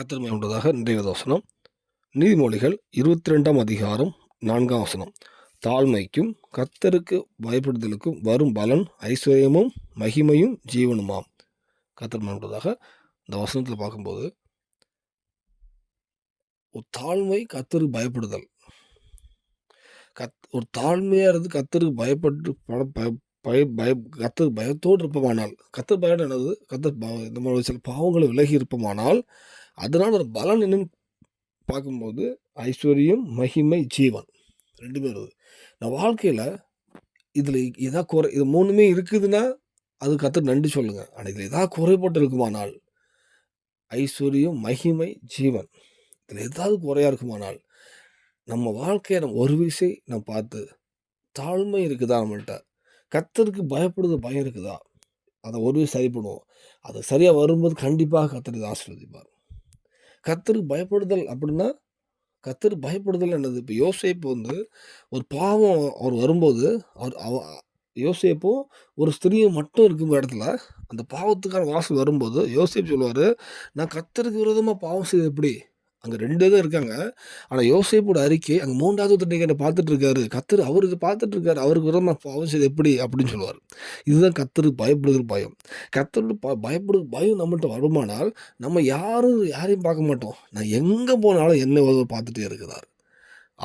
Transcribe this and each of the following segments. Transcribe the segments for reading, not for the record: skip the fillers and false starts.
கர்த்தர் மகிமையுள்ளதாக. இன்றைய வசனம் நீதிமொழிகள் 22ஆம் அதிகாரம் 4ஆம் வசனம். தாழ்மைக்கும் கர்த்தருக்கு பயப்படுதலுக்கும் வரும் பலன் ஐஸ்வர்யமும் மகிமையும் ஜீவனுமாம். கர்த்தர் மகிமையுள்ளதாக. இந்த வசனத்தில் பார்க்கும்போது ஒரு தாழ்மை, கர்த்தருக்கு பயப்படுதல். ஒரு தாழ்மையாக இருந்து கர்த்தருக்கு பயப்பட்டு கர்த்தர் பயத்தோடு இருப்போமானால், கர்த்தர் பயம் என்னது? கர்த்தர் நம்ம சில பாவங்களை விலகி இருப்போமானால் அதனால் ஒரு பலன் என்னன்னு பார்க்கும்போது ஐஸ்வர்யம், மகிமை, ஜீவன் 2 வருது. நான் வாழ்க்கையில் இதில் எதா இது 3மே இருக்குதுன்னா அது கர்த்தருக்கு நன்றி சொல்லுங்க. ஆனால் இதில் எதாவது குறைபாட்டு இருக்குமானால் ஐஸ்வர்யம், மகிமை, ஜீவன் இதில் ஏதாவது குறையாக இருக்குமானால் நம்ம வாழ்க்கையை நம்ம ஒரு விஷயம் நம்ம பார்த்து தாழ்மை இருக்குதா நம்மள்கிட்ட, கர்த்தருக்கு பயப்படுது பயம் இருக்குதா, அதை ஒரு விஷயம் சரி பண்ணுவோம். அது சரியாக வரும்போது கண்டிப்பாக கர்த்தர் இதை ஆசீர்வதிப்பார். கர்த்தருக்கு பயப்படுதல் அப்படின்னா, கர்த்தருக்கு பயப்படுதல் என்னது? இப்போ யோசேப்பு ஒரு பாவம் அவர் வரும்போது யோசேப்பும் ஒரு ஸ்திரீயும் மட்டும் இருக்கும் இடத்துல அந்த பாவத்துக்கான வாசல் வரும்போது யோசேப்பு சொல்லுவார், நான் கர்த்தருக்கு விரோதமாக பாவம் செய்து எப்படி? அங்கே 2 தான் இருக்காங்க. ஆனால் யோசேப்போட அறிக்கை அங்கே 3வது ஒருத்தர் என்னை பார்த்துட்டு இருக்காரு, கர்த்தர் அவர் இதை பார்த்துட்டு இருக்காரு, அவருக்கு விரோதமாக பாவம் செய்து எப்படி அப்படின்னு சொல்லுவார். இதுதான் கர்த்தருக்கு பயப்படுகிற பயம். கர்த்தருக்கு பயப்படுகிற பயம் நம்மள்கிட்ட வருமானால் நம்ம யாரையும் பார்க்க மாட்டோம். நான் எங்கே போனாலும் என்னை பார்த்துட்டே இருக்கிறார்,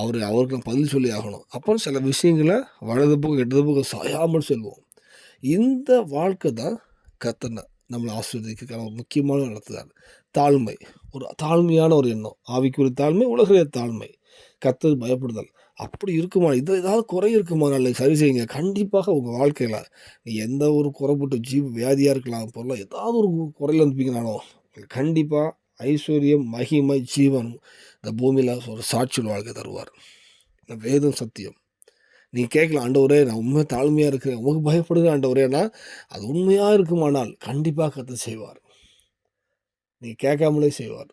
அவருக்கு நான் பதில் சொல்லி ஆகணும். அப்புறம் சில விஷயங்களை வலது பக்கம் இடது பக்கம் சாயாமல் செல்வோம். இந்த வாழ்க்கை தான் கர்த்தர் நம்மளை ஆசீர்வதிக்க முக்கியமான நடத்துகிறார். தாழ்மை, ஒரு தாழ்மையான ஒரு எண்ணம், ஆவிக்குரிய தாழ்மை, உலகிய தாழ்மை, கர்த்தருக்கு பயப்படுதல். அப்படி இருக்குமா? இதில் ஏதாவது குறை இருக்குமானால சரி செய்யுங்க. கண்டிப்பாக உங்கள் வாழ்க்கையில் நீ எந்த ஒரு குறைப்பட்ட வியாதியாக இருக்கலாம், பொருளாக ஏதாவது ஒரு குறையில் இருப்பீங்கனாலும் கண்டிப்பாக ஐஸ்வர்யம், மகிமை, ஜீவன் இந்த பூமியில் ஒரு சாட்சியில் வாழ்க்கை தருவார். இந்த வேதம் சத்தியம். நீ கேட்கலாம், ஆண்டவரே நான் உண்மையாக தாழ்மையாக இருக்கிறேன், உமக்கு பயப்படுகிற ஆண்டவரேன்னா அது உண்மையாக இருக்குமானால் கண்டிப்பாக கர்த்தர் செய்வார். நீங்கள் கேட்காமலே செய்வார்.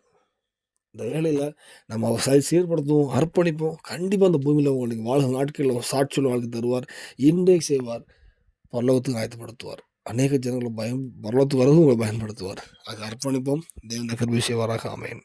இந்த வேலையில் நம்ம சீர்படுத்துவோம், அர்ப்பணிப்போம். கண்டிப்பாக அந்த பூமியில் நீங்கள் வாழ்கிற நாட்களில் சாட்சியில் வாழ்க்கை தருவார். இன்றைக்கு செய்வார், பரலோகத்துக்கு ஆயத்தப்படுத்துவார். அநேக ஜனங்களை பரலோகத்துக்கு வரவும் உங்களை பயன்படுத்துவார். அது அர்ப்பணிப்போம். தேவனுடைய கிருபை செய்வாராக. ஆமென்.